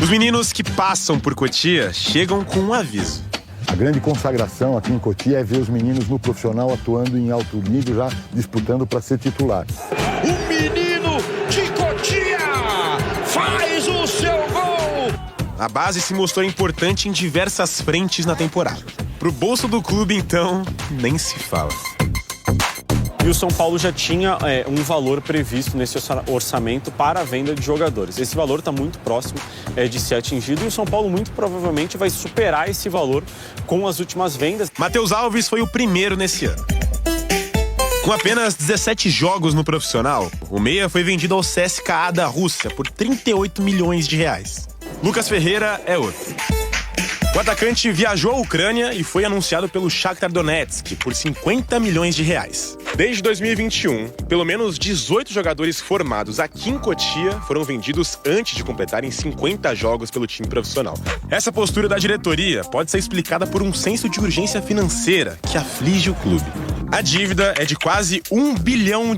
Os meninos que passam por Cotia chegam com um aviso. A grande consagração aqui em Cotia é ver os meninos no profissional atuando em alto nível, já disputando para ser titular. O menino de Cotia faz o seu gol! A base se mostrou importante em diversas frentes na temporada. Pro bolso do clube, então, nem se fala. E o São Paulo já tinha um valor previsto nesse orçamento para a venda de jogadores. Esse valor está muito próximo de ser atingido e o São Paulo muito provavelmente vai superar esse valor com as últimas vendas. Matheus Alves foi o primeiro nesse ano. Com apenas 17 jogos no profissional, o meia foi vendido ao CSKA da Rússia por 38 milhões de reais. Lucas Ferreira é outro. O atacante viajou à Ucrânia e foi anunciado pelo Shakhtar Donetsk por 50 milhões de reais. Desde 2021, pelo menos 18 jogadores formados aqui em Cotia foram vendidos antes de completarem 50 jogos pelo time profissional. Essa postura da diretoria pode ser explicada por um senso de urgência financeira que aflige o clube. A dívida é de quase R$1 bilhão.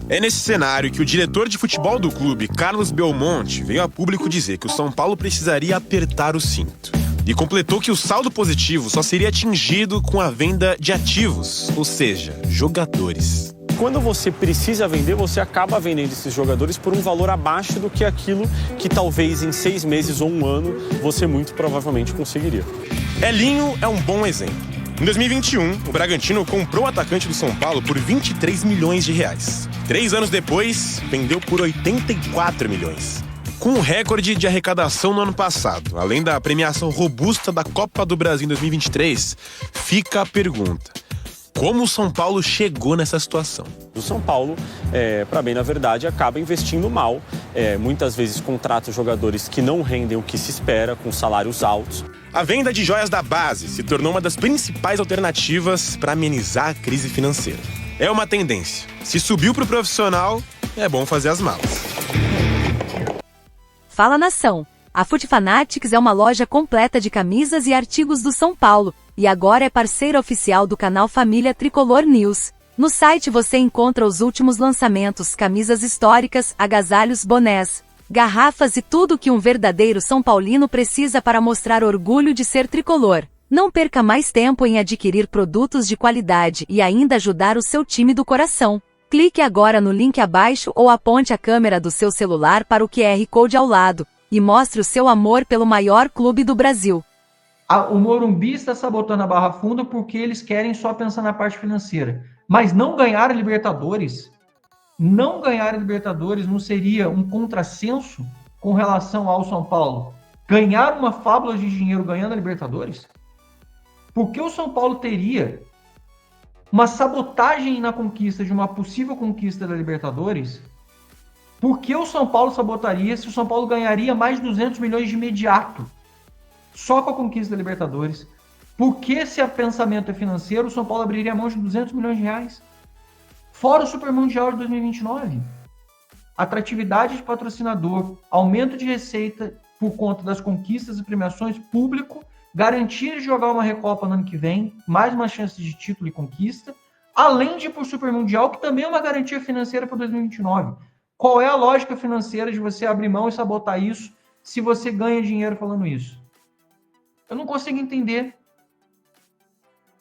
É nesse cenário que o diretor de futebol do clube, Carlos Belmonte, veio a público dizer que o São Paulo precisaria apertar o cinto. E completou que o saldo positivo só seria atingido com a venda de ativos, ou seja, jogadores. Quando você precisa vender, você acaba vendendo esses jogadores por um valor abaixo do que aquilo que talvez em 6 meses ou 1 ano você muito provavelmente conseguiria. Elinho é um bom exemplo. Em 2021, o Bragantino comprou o atacante do São Paulo por 23 milhões de reais. 3 anos depois, vendeu por 84 milhões. Com um recorde de arrecadação no ano passado, além da premiação robusta da Copa do Brasil em 2023, fica a pergunta: como o São Paulo chegou nessa situação? O São Paulo, para bem na verdade, acaba investindo mal. Muitas vezes contrata jogadores que não rendem o que se espera, com salários altos. A venda de joias da base se tornou uma das principais alternativas para amenizar a crise financeira. É uma tendência. Se subiu para o profissional, é bom fazer as malas. Fala, nação! A Foot Fanatics é uma loja completa de camisas e artigos do São Paulo, e agora é parceira oficial do canal Família Tricolor News. No site você encontra os últimos lançamentos, camisas históricas, agasalhos, bonés, garrafas e tudo que um verdadeiro São Paulino precisa para mostrar orgulho de ser tricolor. Não perca mais tempo em adquirir produtos de qualidade e ainda ajudar o seu time do coração. Clique agora no link abaixo ou aponte a câmera do seu celular para o QR Code ao lado e mostre o seu amor pelo maior clube do Brasil. O Morumbi está sabotando a Barra Funda porque eles querem só pensar na parte financeira. Mas não ganhar a Libertadores, não seria um contrassenso com relação ao São Paulo? Ganhar uma fábula de dinheiro ganhando a Libertadores? Por que o São Paulo teria uma sabotagem na conquista de uma possível conquista da Libertadores? Por que o São Paulo sabotaria se o São Paulo ganharia mais de 200 milhões de imediato? Só com a conquista da Libertadores. Por que, se o pensamento é financeiro, o São Paulo abriria mão de 200 milhões de reais? Fora o Super Mundial de 2029. Atratividade de patrocinador, aumento de receita por conta das conquistas e premiações, público, garantia de jogar uma Recopa no ano que vem, mais uma chance de título e conquista, além de ir para o Super Mundial, que também é uma garantia financeira para 2029. Qual é a lógica financeira de você abrir mão e sabotar isso se você ganha dinheiro falando isso? Eu não consigo entender.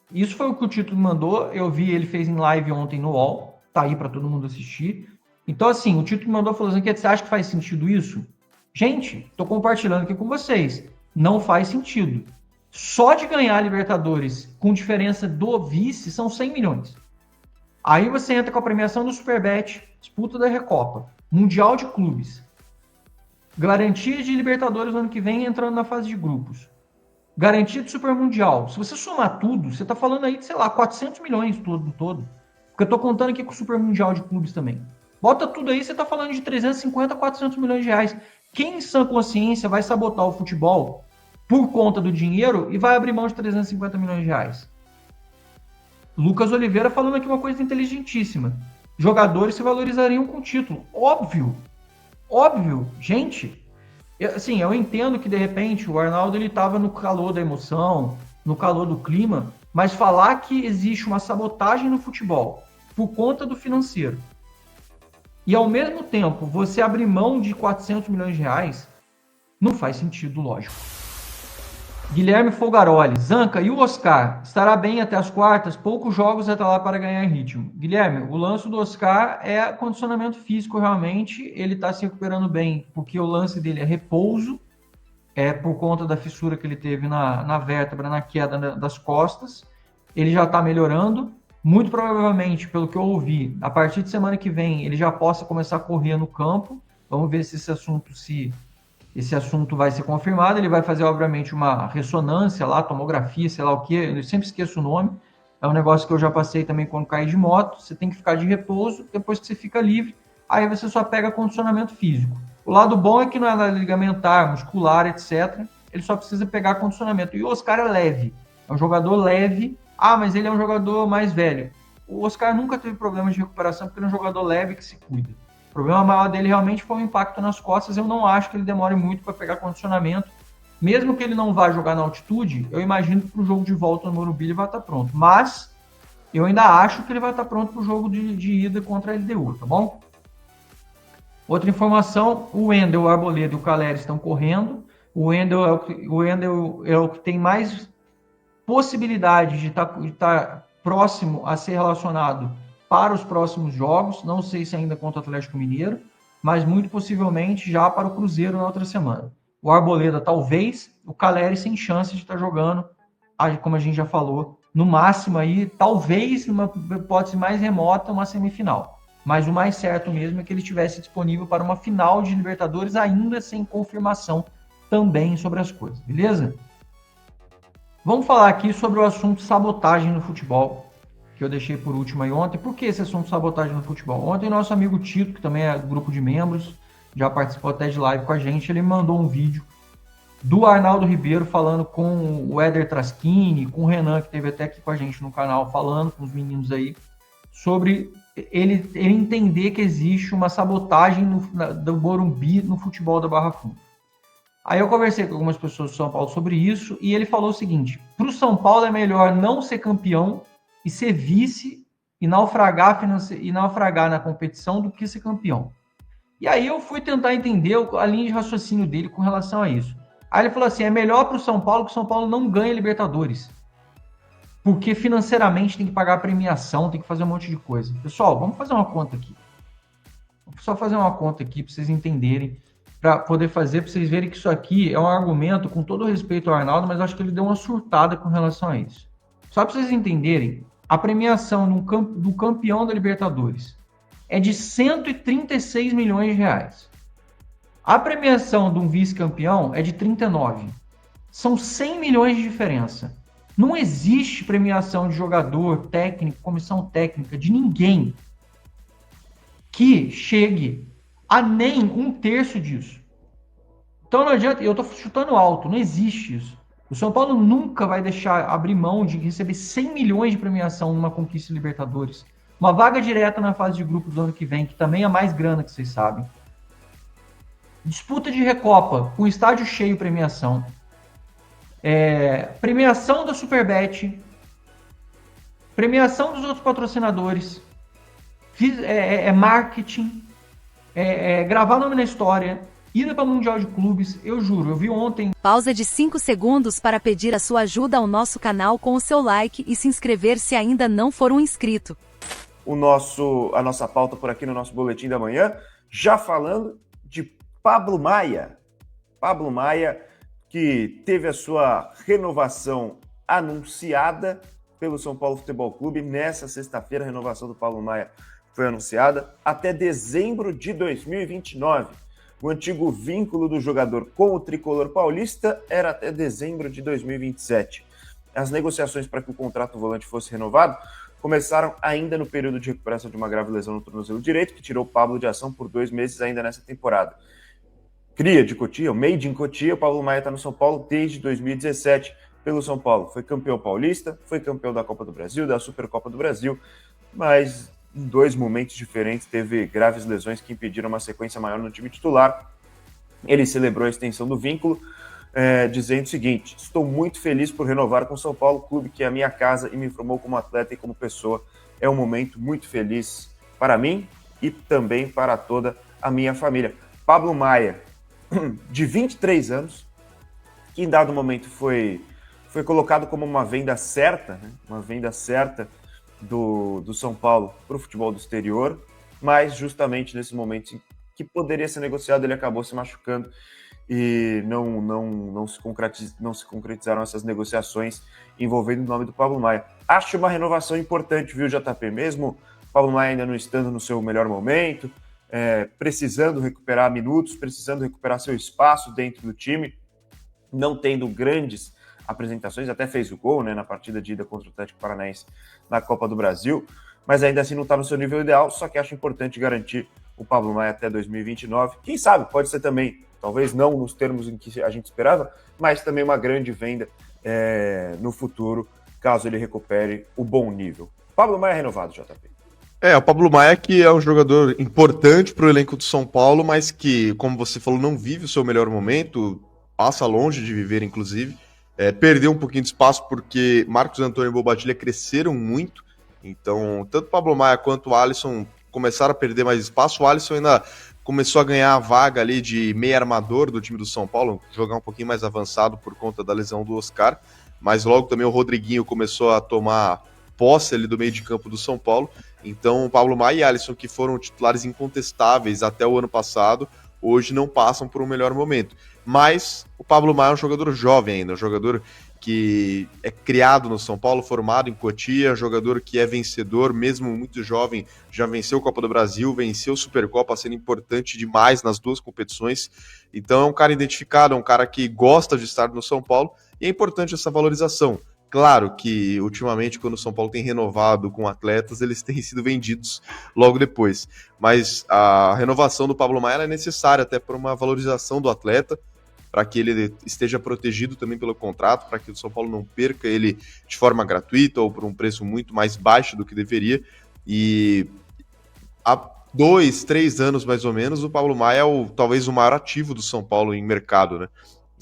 Isso foi o que o Tito mandou, eu vi, ele fez em live ontem no UOL, tá aí para todo mundo assistir. Então, assim, o Tito me mandou falando assim: você acha que faz sentido isso? Gente, tô compartilhando aqui com vocês. Não faz sentido. Só de ganhar a Libertadores com diferença do vice são 100 milhões. Aí você entra com a premiação do Superbet, disputa da Recopa, Mundial de Clubes, garantia de Libertadores no ano que vem entrando na fase de grupos, garantia de Super Mundial. Se você somar tudo, você está falando aí de, sei lá, 400 milhões todo. Porque eu estou contando aqui com o Super Mundial de Clubes também. Bota tudo aí, você está falando de 350, 400 milhões de reais. Quem em sã consciência vai sabotar o futebol por conta do dinheiro e vai abrir mão de 350 milhões de reais? Lucas Oliveira falando aqui uma coisa inteligentíssima. Jogadores se valorizariam com título. Óbvio. Gente, eu entendo que de repente o Arnaldo estava no calor da emoção, no calor do clima, mas falar que existe uma sabotagem no futebol por conta do financeiro e ao mesmo tempo você abrir mão de 400 milhões de reais, Não faz sentido, lógico. Guilherme Folgaroli, Zanca, e o Oscar? Estará bem até as quartas? Poucos jogos até lá para ganhar ritmo. Guilherme, o lance do Oscar é condicionamento físico, realmente. Ele está se recuperando bem, porque o lance dele é repouso, por conta da fissura que ele teve na vértebra, na queda das costas. Ele já está melhorando. Muito provavelmente, pelo que eu ouvi, a partir de semana que vem, ele já possa começar a correr no campo. Vamos ver se esse assunto vai ser confirmado. Ele vai fazer, obviamente, uma ressonância lá, tomografia, sei lá o que, eu sempre esqueço o nome. É um negócio que eu já passei também quando caí de moto. Você tem que ficar de repouso, depois que você fica livre, aí você só pega condicionamento físico. O lado bom é que não é nada ligamentar, muscular, etc. Ele só precisa pegar condicionamento. E o Oscar é leve, é um jogador leve. Ah, mas ele é um jogador mais velho. O Oscar nunca teve problemas de recuperação, porque ele é um jogador leve que se cuida. O problema maior dele realmente foi o impacto nas costas. Eu não acho que ele demore muito para pegar condicionamento. Mesmo que ele não vá jogar na altitude, eu imagino que para o jogo de volta no Morumbi ele vai estar pronto. Mas eu ainda acho que ele vai estar pronto para o jogo de ida contra a LDU, tá bom? Outra informação, o Wendel, o Arboleda e o Caleri estão correndo. O Wendel é o que tem mais possibilidade de estar próximo a ser relacionado para os próximos jogos. Não sei se ainda contra o Atlético Mineiro, mas muito possivelmente já para o Cruzeiro na outra semana. O Arboleda talvez, o Caleri sem chance de estar jogando, como a gente já falou, no máximo aí, talvez, numa hipótese mais remota, uma semifinal. Mas o mais certo mesmo é que ele estivesse disponível para uma final de Libertadores, ainda sem confirmação também sobre as coisas, beleza? Vamos falar aqui sobre o assunto sabotagem no futebol, que eu deixei por último aí ontem. Por que esse assunto sabotagem no futebol? Ontem nosso amigo Tito, que também é do grupo de membros, já participou até de live com a gente, ele mandou um vídeo do Arnaldo Ribeiro falando com o Éder Traschini, com o Renan, que esteve até aqui com a gente no canal, falando com os meninos aí, sobre ele entender que existe uma sabotagem do Morumbi no futebol da Barra Funda. Aí eu conversei com algumas pessoas do São Paulo sobre isso, e ele falou o seguinte: para o São Paulo é melhor não ser campeão e ser vice e naufragar na competição do que ser campeão. E aí eu fui tentar entender a linha de raciocínio dele com relação a isso. Aí ele falou assim: é melhor para o São Paulo que o São Paulo não ganhe Libertadores, porque financeiramente tem que pagar a premiação, tem que fazer um monte de coisa. Pessoal, vamos fazer uma conta aqui. Vou só fazer uma conta aqui para vocês entenderem, para poder fazer, para vocês verem que isso aqui é um argumento, com todo respeito ao Arnaldo, mas eu acho que ele deu uma surtada com relação a isso. Só para vocês entenderem, a premiação do campeão da Libertadores é de 136 milhões de reais. A premiação de um vice-campeão é de 39. São 100 milhões de diferença. Não existe premiação de jogador, técnico, comissão técnica, de ninguém que chegue a nem um terço disso. Então não adianta, eu estou chutando alto, não existe isso. O São Paulo nunca vai deixar abrir mão de receber 100 milhões de premiação numa conquista de Libertadores. Uma vaga direta na fase de grupos do ano que vem, que também é mais grana, que vocês sabem. Disputa de Recopa, com estádio cheio, premiação. Premiação da Superbet. Premiação dos outros patrocinadores. Marketing. Gravar nome na história. Ida para o Mundial de Clubes. Eu juro, eu vi ontem. Pausa de 5 segundos para pedir a sua ajuda ao nosso canal com o seu like e se inscrever se ainda não for um inscrito. A nossa pauta por aqui no nosso Boletim da Manhã, já falando de Pablo Maia. Pablo Maia, que teve a sua renovação anunciada pelo São Paulo Futebol Clube. Nessa sexta-feira, a renovação do Pablo Maia foi anunciada até dezembro de 2029. O antigo vínculo do jogador com o tricolor paulista era até dezembro de 2027. As negociações para que o contrato do volante fosse renovado começaram ainda no período de recuperação de uma grave lesão no tornozelo direito, que tirou o Pablo de ação por 2 meses ainda nessa temporada. Cria de Cotia, o Made in Cotia, o Pablo Maia está no São Paulo desde 2017 pelo São Paulo. Foi campeão paulista, foi campeão da Copa do Brasil, da Supercopa do Brasil, mas em 2 momentos diferentes teve graves lesões que impediram uma sequência maior no time titular. Ele celebrou a extensão do vínculo, dizendo o seguinte: estou muito feliz por renovar com o São Paulo, clube que é a minha casa e me formou como atleta e como pessoa. É um momento muito feliz para mim e também para toda a minha família. Pablo Maia, de 23 anos, que em dado momento foi colocado como uma venda certa, né? Uma venda certa do São Paulo para o futebol do exterior, mas justamente nesse momento em que poderia ser negociado, ele acabou se machucando e não se concretizaram essas negociações envolvendo o nome do Pablo Maia. Acho uma renovação importante, viu, JP? Mesmo o Pablo Maia ainda não estando no seu melhor momento, precisando recuperar minutos, precisando recuperar seu espaço dentro do time, não tendo grandes apresentações, até fez o gol, né, na partida de ida contra o Atlético Paranaense na Copa do Brasil, mas ainda assim não está no seu nível ideal, só que acho importante garantir o Pablo Maia até 2029. Quem sabe, pode ser também, talvez não nos termos em que a gente esperava, mas também uma grande venda no futuro, caso ele recupere o bom nível. Pablo Maia renovado, JP. O Pablo Maia, que é um jogador importante para o elenco do São Paulo, mas que, como você falou, não vive o seu melhor momento, passa longe de viver, inclusive. Perdeu um pouquinho de espaço porque Marcos Antônio e Bobadilla cresceram muito, então tanto o Pablo Maia quanto o Alisson começaram a perder mais espaço. O Alisson ainda começou a ganhar a vaga ali de meio armador do time do São Paulo, jogar um pouquinho mais avançado por conta da lesão do Oscar, mas logo também o Rodriguinho começou a tomar posse ali do meio de campo do São Paulo. Então o Pablo Maia e Alisson, que foram titulares incontestáveis até o ano passado, hoje não passam por um melhor momento. Mas o Pablo Maia é um jogador jovem ainda, um jogador que é criado no São Paulo, formado em Cotia, um jogador que é vencedor, mesmo muito jovem, já venceu a Copa do Brasil, venceu a Supercopa, sendo importante demais nas duas competições. Então é um cara identificado, é um cara que gosta de estar no São Paulo, e é importante essa valorização. Claro que, ultimamente, quando o São Paulo tem renovado com atletas, eles têm sido vendidos logo depois. Mas a renovação do Pablo Maia é necessária até para uma valorização do atleta, para que ele esteja protegido também pelo contrato, para que o São Paulo não perca ele de forma gratuita ou por um preço muito mais baixo do que deveria. E há 2, 3 anos, mais ou menos, o Pablo Maia é talvez o maior ativo do São Paulo em mercado, né?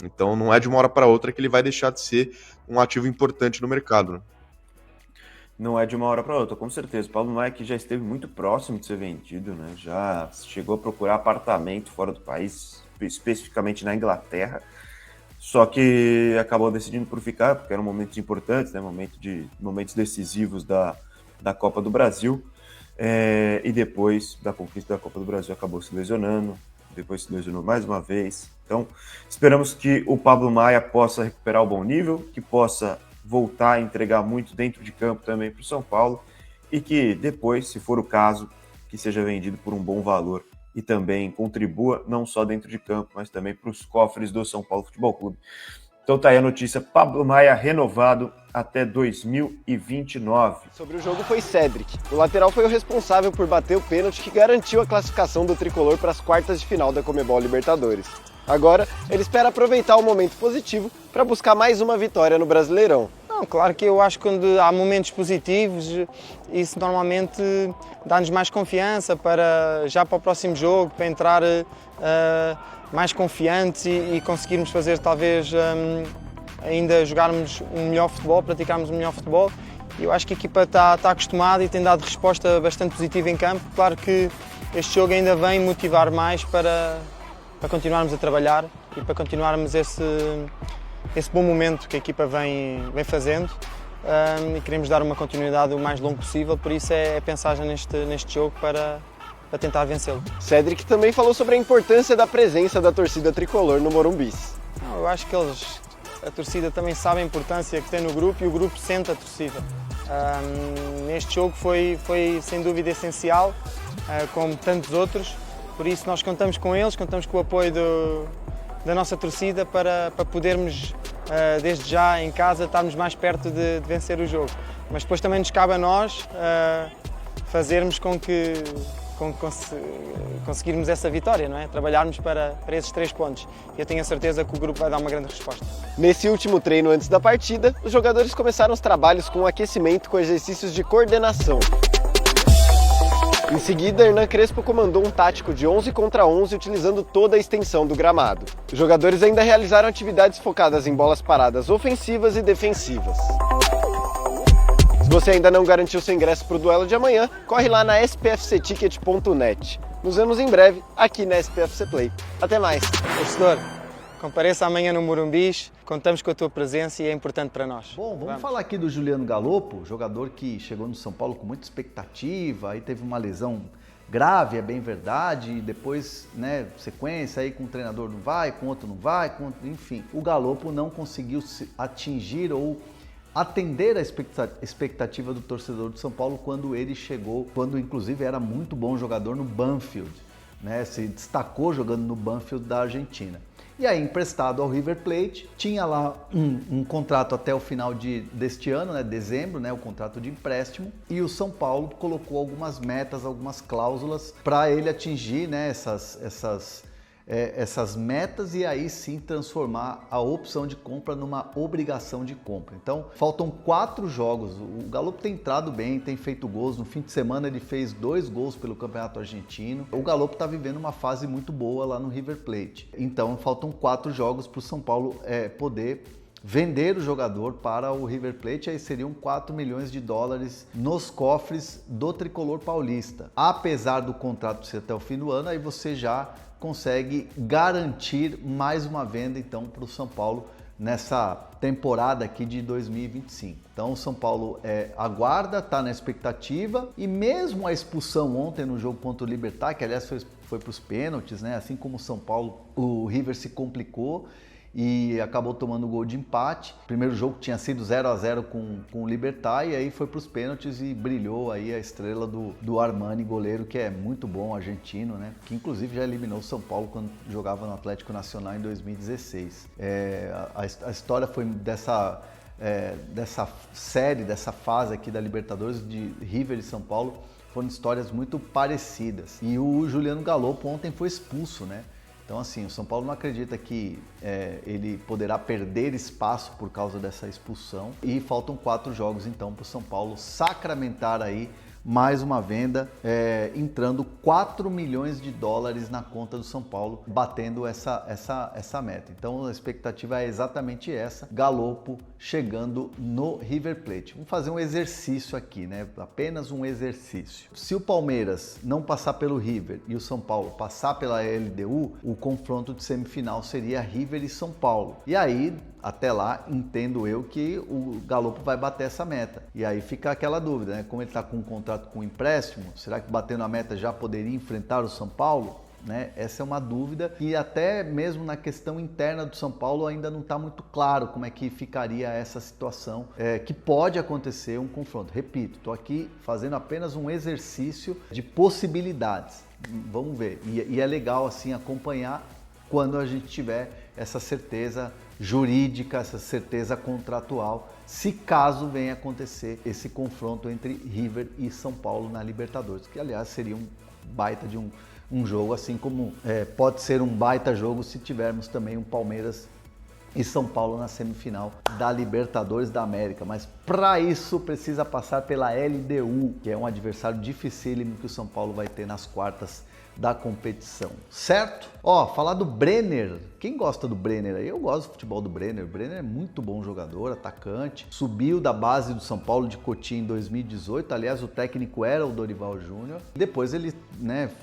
Então não é de uma hora para outra que ele vai deixar de ser um ativo importante no mercado, né? Não é de uma hora para outra, com certeza. O Pablo Maia que já esteve muito próximo de ser vendido, né? Já chegou a procurar apartamento fora do país, especificamente na Inglaterra, só que acabou decidindo por ficar, porque eram momentos importantes, né? Momentos decisivos da Copa do Brasil, e depois da conquista da Copa do Brasil acabou se lesionando, depois se lesionou mais uma vez. Então, esperamos que o Pablo Maia possa recuperar o bom nível, que possa voltar a entregar muito dentro de campo também para o São Paulo, e que depois, se for o caso, que seja vendido por um bom valor e também contribua não só dentro de campo, mas também para os cofres do São Paulo Futebol Clube. Então tá aí a notícia, Pablo Maia renovado até 2029. Sobre o jogo foi Cédric. O lateral foi o responsável por bater o pênalti que garantiu a classificação do tricolor para as quartas de final da Conmebol Libertadores. Agora, ele espera aproveitar o momento positivo para buscar mais uma vitória no Brasileirão. Não, claro que eu acho que quando há momentos positivos, isso normalmente dá-nos mais confiança já para o próximo jogo, para entrar mais confiantes e conseguirmos fazer talvez ainda jogarmos um melhor futebol, praticarmos um melhor futebol. Eu acho que a equipa está acostumada e tem dado resposta bastante positiva em campo. Claro que este jogo ainda vem motivar mais para continuarmos a trabalhar e para continuarmos esse bom momento que a equipa vem fazendo, e queremos dar uma continuidade o mais longo possível, por isso é pensar já neste jogo para tentar vencê-lo. Cédric também falou sobre a importância da presença da torcida tricolor no Morumbi. Eu acho que a torcida também sabe a importância que tem no grupo e o grupo sente a torcida. Neste jogo foi sem dúvida essencial, como tantos outros, por isso nós contamos com eles, contamos com o apoio da nossa torcida para podermos, desde já em casa, estarmos mais perto de vencer o jogo. Mas depois também nos cabe a nós fazermos com que conseguirmos essa vitória, não é? Trabalharmos para esses 3 pontos. E eu tenho a certeza que o grupo vai dar uma grande resposta. Nesse último treino antes da partida, os jogadores começaram os trabalhos com aquecimento com exercícios de coordenação. Em seguida, Hernan Crespo comandou um tático de 11 contra 11 utilizando toda a extensão do gramado. Os jogadores ainda realizaram atividades focadas em bolas paradas ofensivas e defensivas. Se você ainda não garantiu seu ingresso para o duelo de amanhã, corre lá na spfcticket.net. Nos vemos em breve aqui na SPFC Play. Até mais! Torcedor, compareça amanhã no Morumbis, contamos com a tua presença e é importante para nós. Bom, vamos falar aqui do Juliano Galopo, jogador que chegou no São Paulo com muita expectativa, aí teve uma lesão grave, é bem verdade, e depois, né, sequência aí com um treinador não vai, com outro não vai, enfim. O Galopo não conseguiu atingir ou atender a expectativa do torcedor do São Paulo quando ele chegou, quando inclusive era muito bom jogador no Banfield, né, se destacou jogando no Banfield da Argentina. E aí, emprestado ao River Plate, tinha lá um contrato até o final deste ano, né, dezembro, né, o contrato de empréstimo, e o São Paulo colocou algumas metas, algumas cláusulas para ele atingir, né, essas metas e aí sim transformar a opção de compra numa obrigação de compra. Então, faltam 4 jogos. O Galopo tem entrado bem, tem feito gols. No fim de semana ele fez 2 gols pelo Campeonato Argentino. O Galopo está vivendo uma fase muito boa lá no River Plate. Então, faltam 4 jogos para o São Paulo poder vender o jogador para o River Plate, aí seriam 4 milhões de dólares nos cofres do tricolor paulista. Apesar do contrato ser até o fim do ano, aí você já consegue garantir mais uma venda então para o São Paulo nessa temporada aqui de 2025. Então o São Paulo aguarda, está na expectativa, e mesmo a expulsão ontem no jogo contra o Libertad, que aliás foi para os pênaltis, né? Assim como o São Paulo, o River se complicou e acabou tomando o gol de empate. O primeiro jogo tinha sido 0-0 com o Libertad, e aí foi para os pênaltis e brilhou aí a estrela do Armani, goleiro que é muito bom, argentino, né? Que inclusive já eliminou o São Paulo quando jogava no Atlético Nacional em 2016. A história foi dessa série, dessa fase aqui da Libertadores de River e São Paulo, foram histórias muito parecidas. E o Juliano Galopo ontem foi expulso, né? Então, assim, o São Paulo não acredita que ele poderá perder espaço por causa dessa expulsão. E faltam 4 jogos, então, para o São Paulo sacramentar aí mais uma venda, entrando 4 milhões de dólares na conta do São Paulo, batendo essa meta. Então, a expectativa é exatamente essa, Galopo chegando no River Plate. Vamos fazer um exercício aqui, né? Apenas um exercício. Se o Palmeiras não passar pelo River e o São Paulo passar pela LDU, o confronto de semifinal seria River e São Paulo. E aí, até lá, entendo eu que o Galopo vai bater essa meta. E aí fica aquela dúvida, né? Como ele está com um contrato com empréstimo, será que batendo a meta já poderia enfrentar o São Paulo? Né? Essa é uma dúvida, e até mesmo na questão interna do São Paulo ainda não está muito claro como é que ficaria essa situação, que pode acontecer um confronto. Repito, estou aqui fazendo apenas um exercício de possibilidades. Vamos ver. E é legal assim acompanhar quando a gente tiver essa certeza jurídica, essa certeza contratual, se caso venha acontecer esse confronto entre River e São Paulo na Libertadores, que aliás seria um baita de um jogo, assim como pode ser um baita jogo se tivermos também um Palmeiras e São Paulo na semifinal da Libertadores da América. Mas para isso precisa passar pela LDU, que é um adversário dificílimo que o São Paulo vai ter nas quartas da competição, certo? Falar do Brenner. Quem gosta do Brenner aí? Eu gosto do futebol do Brenner. O Brenner é muito bom jogador, atacante. Subiu da base do São Paulo de Cotia em 2018. Aliás, o técnico era o Dorival Júnior. Depois ele,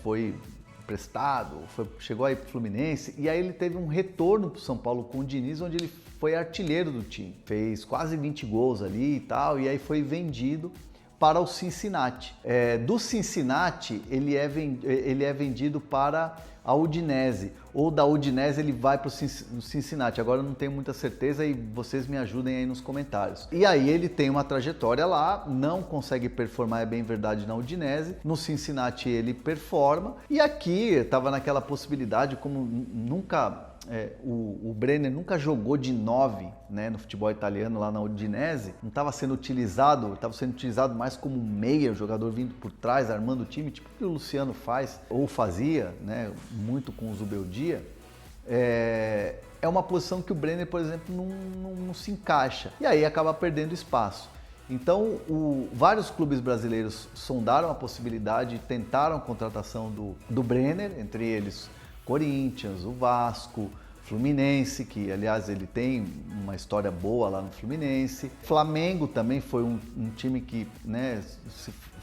foi emprestado, chegou aí pro Fluminense, e aí ele teve um retorno pro São Paulo com o Diniz, onde ele foi artilheiro do time. Fez quase 20 gols ali e tal, e aí foi vendido para o Cincinnati. Do Cincinnati, ele é vendido para a Udinese, ou da Udinese ele vai para o Cincinnati. Agora eu não tenho muita certeza e vocês me ajudem aí nos comentários. E aí ele tem uma trajetória lá, não consegue performar, é bem verdade, na Udinese. No Cincinnati ele performa, e aqui estava naquela possibilidade, como nunca... o Brenner nunca jogou de 9, né, no futebol italiano lá na Udinese, não estava sendo utilizado, estava sendo utilizado mais como um meia, o jogador vindo por trás, armando o time, tipo o que o Luciano faz, ou fazia, né, muito com o Zubeldia. É uma posição que o Brenner, por exemplo, não se encaixa, e aí acaba perdendo espaço. Então, vários clubes brasileiros sondaram a possibilidade, tentaram a contratação do Brenner, entre eles Corinthians, o Vasco, Fluminense, que aliás ele tem uma história boa lá no Fluminense. Flamengo também foi um time que, né,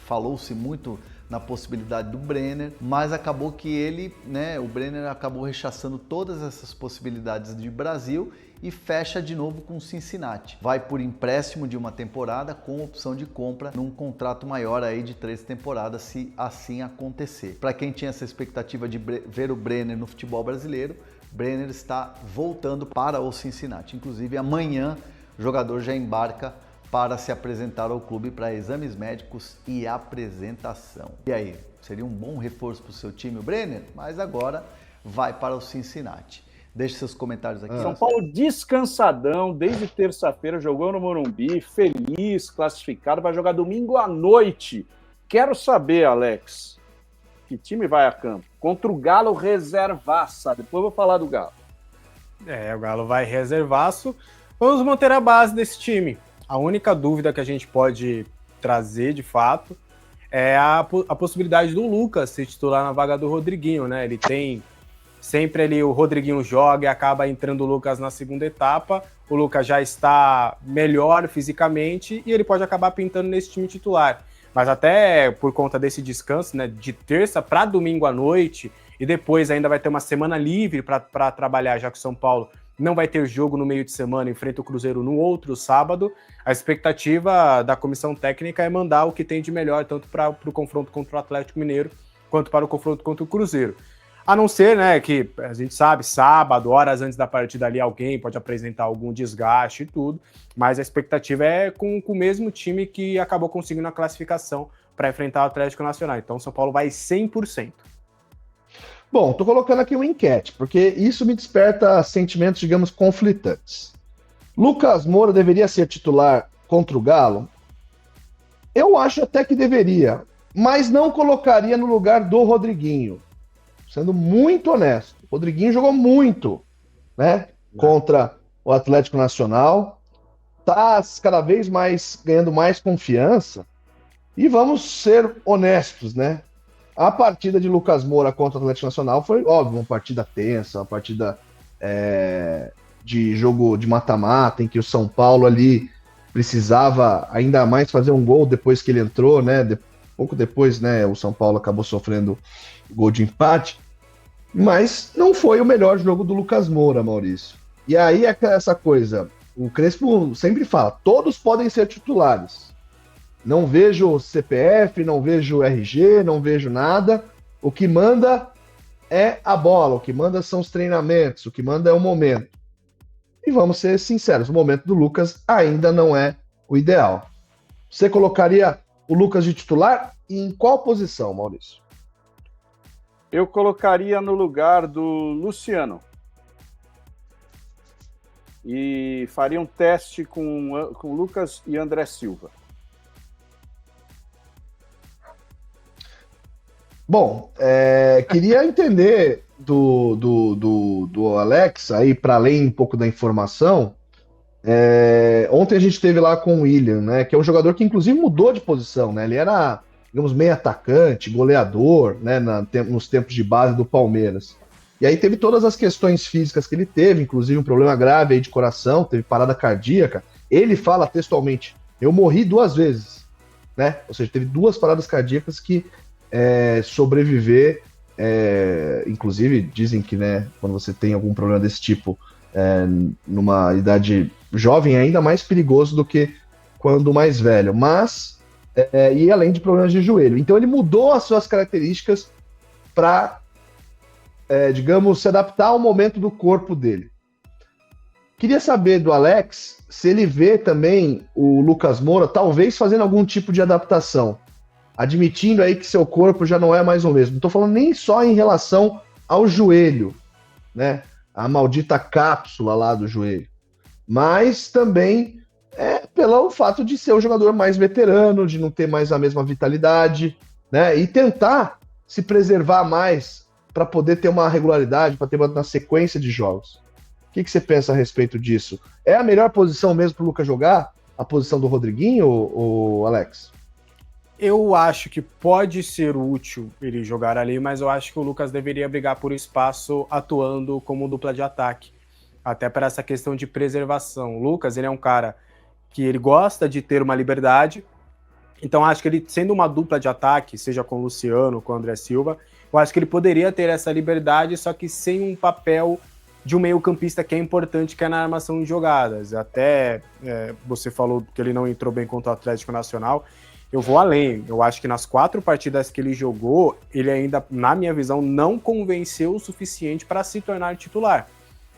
falou-se muito na possibilidade do Brenner, mas acabou que ele, né, o Brenner acabou rechaçando todas essas possibilidades de Brasil e fecha de novo com o Cincinnati. Vai por empréstimo de uma temporada com opção de compra num contrato maior aí de 3 temporadas, se assim acontecer. Para quem tinha essa expectativa de ver o Brenner no futebol brasileiro, Brenner está voltando para o Cincinnati. Inclusive amanhã o jogador já embarca para se apresentar ao clube para exames médicos e apresentação. E aí, seria um bom reforço para o seu time, o Brenner? Mas agora vai para o Cincinnati. Deixe seus comentários aqui. São Paulo descansadão, desde terça-feira, jogou no Morumbi, feliz, classificado, vai jogar domingo à noite. Quero saber, Alex, que time vai a campo? Contra o Galo reservaça, depois eu vou falar do Galo. O Galo vai reservaço. Vamos manter a base desse time. A única dúvida que a gente pode trazer, de fato, é a possibilidade do Lucas ser titular na vaga do Rodriguinho, né? Ele tem sempre ali, o Rodriguinho joga e acaba entrando o Lucas na segunda etapa. O Lucas já está melhor fisicamente e ele pode acabar pintando nesse time titular. Mas até por conta desse descanso, né, de terça para domingo à noite, e depois ainda vai ter uma semana livre para trabalhar, já que o São Paulo não vai ter jogo no meio de semana, enfrenta o Cruzeiro no outro sábado. A expectativa da comissão técnica é mandar o que tem de melhor, tanto para o confronto contra o Atlético Mineiro, quanto para o confronto contra o Cruzeiro. A não ser, né, que a gente sabe, sábado, horas antes da partida ali, alguém pode apresentar algum desgaste e tudo, mas a expectativa é com o mesmo time que acabou conseguindo a classificação para enfrentar o Atlético Nacional. Então, o São Paulo vai 100%. Bom, tô colocando aqui uma enquete, porque isso me desperta sentimentos, digamos, conflitantes. Lucas Moura deveria ser titular contra o Galo? Eu acho até que deveria, mas não colocaria no lugar do Rodriguinho. Sendo muito honesto, o Rodriguinho jogou muito, né, contra o Atlético Nacional, tá cada vez mais ganhando mais confiança, e vamos ser honestos, né? A partida de Lucas Moura contra o Atlético Nacional foi, óbvio, uma partida tensa, uma partida de jogo de mata-mata, em que o São Paulo ali precisava ainda mais fazer um gol depois que ele entrou, né? Pouco depois, né, o São Paulo acabou sofrendo gol de empate, mas não foi o melhor jogo do Lucas Moura, Maurício. E aí é essa coisa, o Crespo sempre fala, todos podem ser titulares. Não vejo CPF, não vejo RG, não vejo nada. O que manda é a bola, o que manda são os treinamentos, o que manda é o momento. E vamos ser sinceros, o momento do Lucas ainda não é o ideal. Você colocaria o Lucas de titular e em qual posição, Maurício? Eu colocaria no lugar do Luciano. E faria um teste com Lucas e André Silva. Bom, queria entender do Alex, aí para além um pouco da informação, ontem a gente esteve lá com o William, né, que é um jogador que inclusive mudou de posição, né, ele era, digamos, meio atacante, goleador, né, nos tempos de base do Palmeiras. E aí teve todas as questões físicas que ele teve, inclusive um problema grave aí de coração, teve parada cardíaca. Ele fala textualmente, eu morri 2 vezes, né, ou seja, teve 2 paradas cardíacas que sobreviver, inclusive dizem que, né, quando você tem algum problema desse tipo numa idade jovem é ainda mais perigoso do que quando mais velho, mas e além de problemas de joelho, então ele mudou as suas características para digamos, se adaptar ao momento do corpo dele. Queria saber do Alex se ele vê também o Lucas Moura talvez fazendo algum tipo de adaptação, admitindo aí que seu corpo já não é mais o mesmo. Não estou falando nem só em relação ao joelho, né? A maldita cápsula lá do joelho. Mas também pelo fato de ser um jogador mais veterano, de não ter mais a mesma vitalidade, né? E tentar se preservar mais para poder ter uma regularidade, para ter uma sequência de jogos. O que você pensa a respeito disso? É a melhor posição mesmo para o Lucas jogar? A posição do Rodriguinho, ou Alex? Eu acho que pode ser útil ele jogar ali, mas eu acho que o Lucas deveria brigar por espaço atuando como dupla de ataque, até para essa questão de preservação. O Lucas, ele é um cara que ele gosta de ter uma liberdade, Então, acho que ele, sendo uma dupla de ataque, seja com o Luciano, com o André Silva, eu acho que ele poderia ter essa liberdade, só que sem um papel de um meio-campista que é importante, que é na armação de jogadas. Até você falou que ele não entrou bem contra o Atlético Nacional. Eu vou além. Eu acho que nas 4 partidas que ele jogou, ele ainda, na minha visão, não convenceu o suficiente para se tornar titular.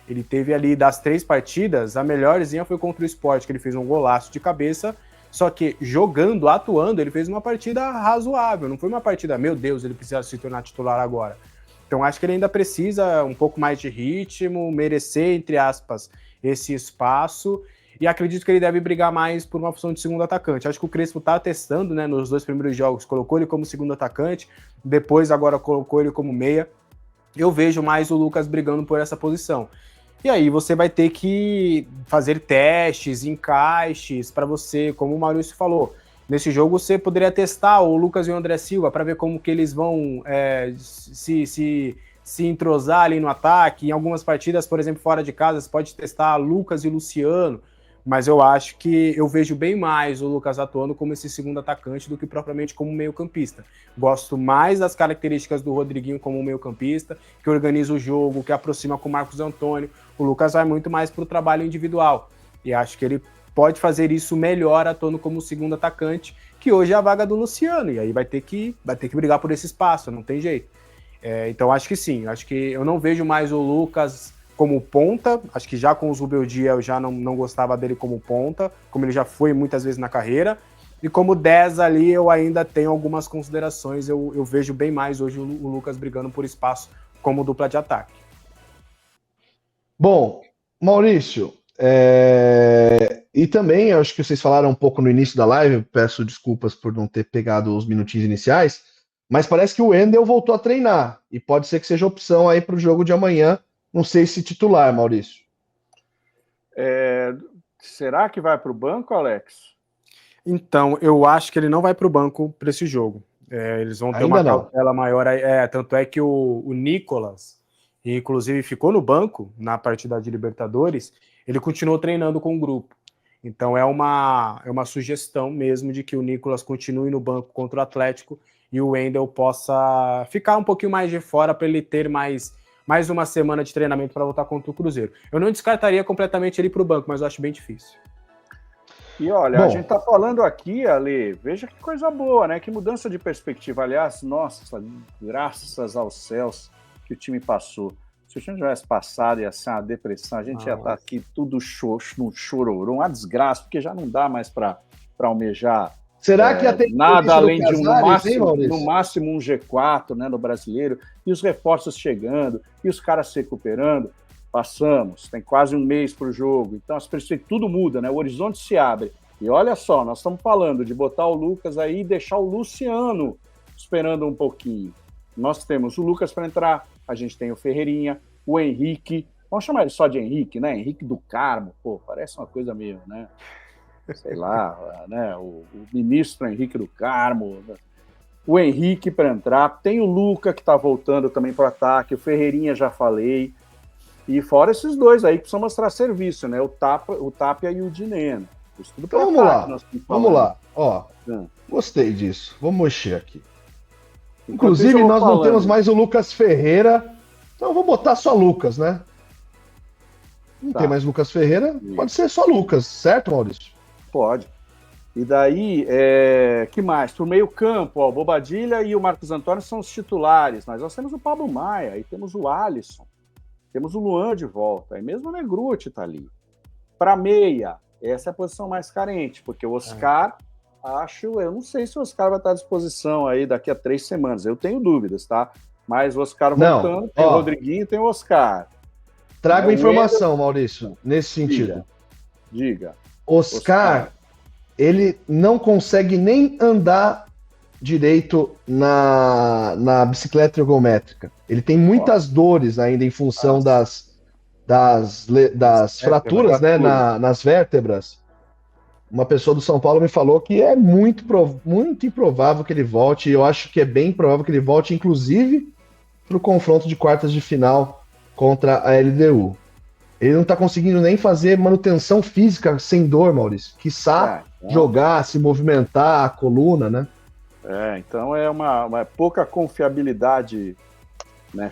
Ele teve ali, das 3 partidas, a melhorzinha foi contra o Sport, que ele fez um golaço de cabeça, só que jogando, atuando, ele fez uma partida razoável. Não foi uma partida, meu Deus, ele precisa se tornar titular agora. Então acho que ele ainda precisa um pouco mais de ritmo, merecer, entre aspas, esse espaço, e acredito que ele deve brigar mais por uma função de segundo atacante. Acho que o Crespo tá testando, né, nos 2 primeiros jogos, colocou ele como segundo atacante, depois agora colocou ele como meia. Eu vejo mais o Lucas brigando por essa posição. E aí você vai ter que fazer testes, encaixes para você, como o Maurício falou. Nesse jogo você poderia testar o Lucas e o André Silva para ver como que eles vão se entrosar ali no ataque. Em algumas partidas, por exemplo, fora de casa, você pode testar Lucas e Luciano. Mas eu acho que eu vejo bem mais o Lucas atuando como esse segundo atacante do que propriamente como meio-campista. Gosto mais das características do Rodriguinho como meio-campista, que organiza o jogo, que aproxima com o Marcos Antônio. O Lucas vai muito mais para o trabalho individual. E acho que ele pode fazer isso melhor atuando como segundo atacante, que hoje é a vaga do Luciano. E aí vai ter que brigar por esse espaço, não tem jeito. Então acho que sim, acho que eu não vejo mais o Lucas como ponta, acho que já com os Rubeldia eu já não gostava dele como ponta, como ele já foi muitas vezes na carreira, e como 10 ali eu ainda tenho algumas considerações, eu vejo bem mais hoje o Lucas brigando por espaço como dupla de ataque. Bom, Maurício, e também, eu acho que vocês falaram um pouco no início da live, peço desculpas por não ter pegado os minutinhos iniciais, mas parece que o Wendel voltou a treinar, e pode ser que seja opção aí para o jogo de amanhã. Não sei se titular, Maurício. Será que vai para o banco, Alex? Então, eu acho que ele não vai para o banco para esse jogo. Eles vão ter uma cautela maior. Tanto é que o Nicolas, inclusive ficou no banco na partida de Libertadores, ele continuou treinando com o grupo. Então é uma sugestão mesmo de que o Nicolas continue no banco contra o Atlético e o Wendel possa ficar um pouquinho mais de fora para ele ter mais uma semana de treinamento para voltar contra o Cruzeiro. Eu não descartaria completamente ele para o banco, mas eu acho bem difícil. E olha, a gente está falando aqui, Ale, veja que coisa boa, né? Que mudança de perspectiva. Aliás, nossa, graças aos céus que o time passou. Se o time tivesse passado, ia ser uma depressão, a gente ia estar aqui tudo no chororô, uma desgraça, porque já não dá mais para almejar. Será que até nada além de no máximo um G4, né, no brasileiro, e os reforços chegando, e os caras se recuperando? Passamos, tem quase um mês para o jogo, então as perspectivas, tudo muda, né? O horizonte se abre. E olha só, nós estamos falando de botar o Lucas aí e deixar o Luciano esperando um pouquinho. Nós temos o Lucas para entrar, a gente tem o Ferreirinha, o Henrique, vamos chamar ele só de Henrique, né? Henrique do Carmo, pô, parece uma coisa meio, né? Sei lá, né? O ministro Henrique do Carmo, né? O Henrique para entrar, tem o Luca que está voltando também para o ataque, o Ferreirinha já falei, e fora esses dois aí que precisam mostrar serviço, né? O Tapia e o Dineno. Então vamos lá. Ó, gostei disso. Vamos mexer aqui. Inclusive, nós não temos mais o Lucas Ferreira, então vou botar só Lucas, né? Não tem mais Lucas Ferreira, pode ser só Lucas, certo, Maurício? Pode. E daí, que mais? Pro meio campo, ó, o Bobadilha e o Marcos Antônio são os titulares, mas nós temos o Pablo Maia, aí temos o Alisson, temos o Luan de volta, aí mesmo o Negruti tá ali. Para meia, essa é a posição mais carente, porque o Oscar, eu não sei se o Oscar vai estar à disposição aí daqui a 3 semanas, eu tenho dúvidas, tá? Mas o Oscar voltando, tem o Rodriguinho, tem o Oscar. Trago informação, Maurício, nesse sentido. Diga. Oscar, ele não consegue nem andar direito na bicicleta ergométrica. Ele tem muitas dores ainda em função das fraturas, né, nas vértebras. Uma pessoa do São Paulo me falou que é muito improvável que ele volte, e eu acho que é bem provável que ele volte, inclusive, para o confronto de quartas de final contra a LDU. Ele não está conseguindo nem fazer manutenção física sem dor, Maurício. Quiçá jogar, se movimentar, a coluna, né? Então é uma pouca confiabilidade, né,